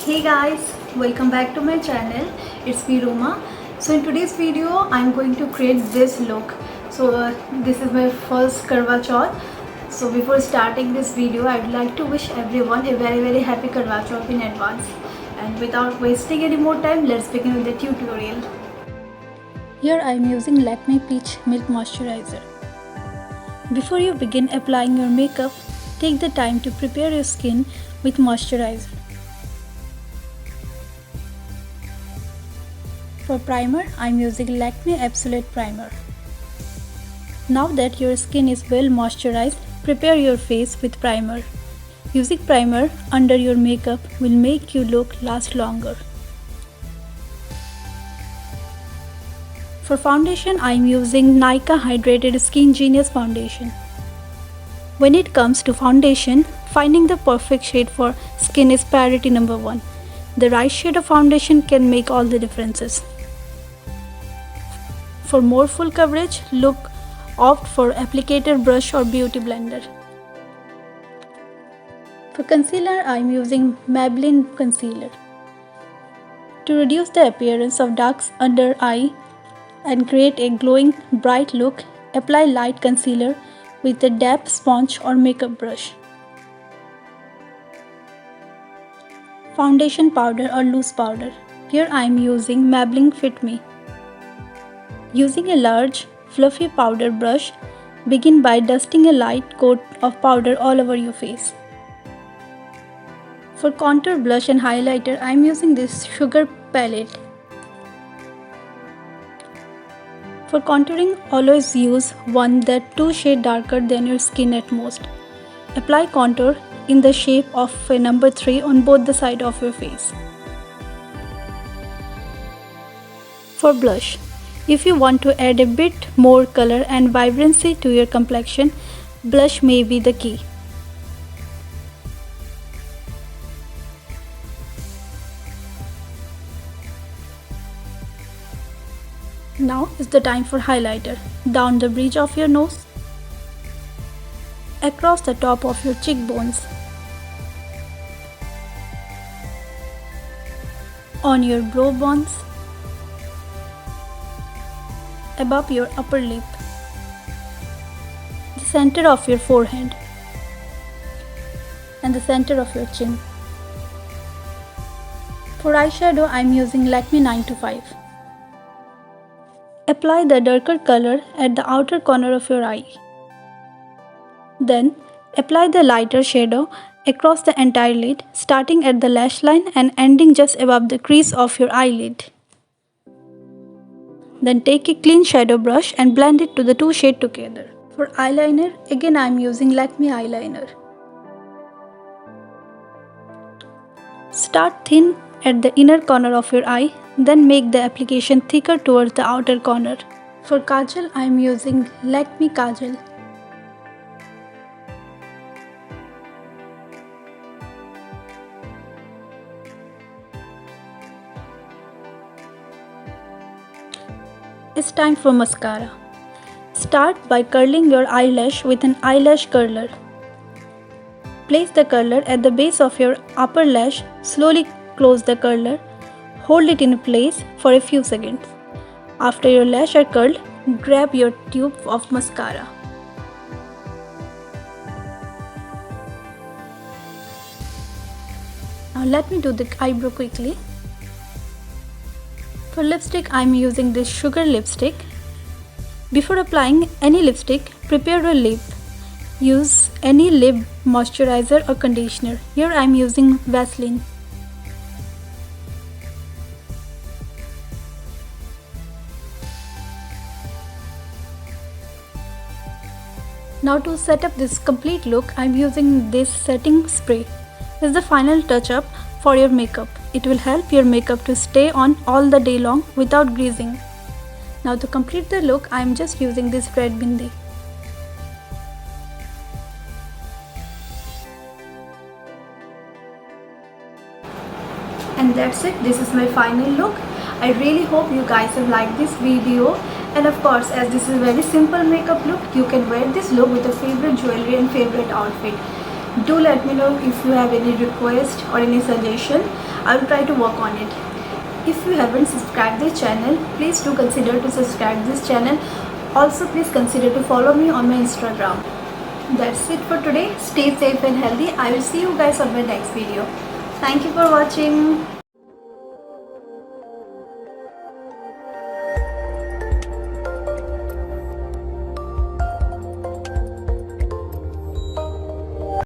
Hey guys, welcome back to my channel. It's me Roma. So in today's video I'm going to create this look. This is my first Karva Chauth. So before starting this video I'd like to wish everyone a very happy Karva Chauth in advance. And without wasting any more time, let's begin with the tutorial. Here I'm using Lakme Peach Milk Moisturizer. Before you begin applying your makeup, take the time to prepare your skin with moisturizer. For primer, I'm using Lakme Absolute Primer. Now that your skin is well moisturized, prepare your face with primer. Using primer under your makeup will make your look last longer. For foundation, I'm using Nykaa Hydrated Skin Genius Foundation. When it comes to foundation, finding the perfect shade for skin is priority number one. The right shade of foundation can make all the differences. For more full coverage, opt for applicator brush or beauty blender. For concealer, I am using Maybelline concealer. To reduce the appearance of darks under eye and create a glowing, bright look, apply light concealer with a damp sponge or makeup brush. Foundation powder or loose powder. Here I am using Maybelline Fit Me. Using a large, fluffy powder brush, begin by dusting a light coat of powder all over your face. For contour, blush and highlighter, I am using this Sugar palette. For contouring, always use one that's 2 shades darker than your skin at most. Apply contour in the shape of a number 3 on both the sides of your face. For blush, if you want to add a bit more color and vibrancy to your complexion, blush may be the key. Now is the time for highlighter. Down the bridge of your nose, across the top of your cheekbones, on your brow bones, above your upper lip, the center of your forehead, and the center of your chin. For eyeshadow, I am using Lakme 925. Apply the darker color at the outer corner of your eye. Then, apply the lighter shadow across the entire lid, starting at the lash line and ending just above the crease of your eyelid. Then take a clean shadow brush and blend it to the 2 shades together. For eyeliner, again I am using Lakme eyeliner. Start thin at the inner corner of your eye, then make the application thicker towards the outer corner. For kajal, I am using Lakme Kajal. It's time for mascara. Start by curling your eyelash with an eyelash curler. Place the curler at the base of your upper lash, slowly close the curler, hold it in place for a few seconds. After your lashes are curled, grab your tube of mascara. Now let me do the eyebrow quickly. For lipstick, I am using this Sugar lipstick. Before applying any lipstick, prepare your lip. Use any lip moisturizer or conditioner. Here I am using Vaseline. Now to set up this complete look, I am using this setting spray. This is the final touch up for your makeup. It will help your makeup to stay on all the day long without greasing. Now to complete the look, I am just using this red bindi. And that's it. This is my final look. I really hope you guys have liked this video. And of course, as this is a very simple makeup look, you can wear this look with a favorite jewelry and favorite outfit. Do let me know if you have any request or any suggestion. I will try to work on it. If you haven't subscribed this channel, please do consider to subscribe this channel. Also, please consider to follow me on my Instagram. That's it for today. Stay safe and healthy. I will see you guys on my next video. Thank you for watching.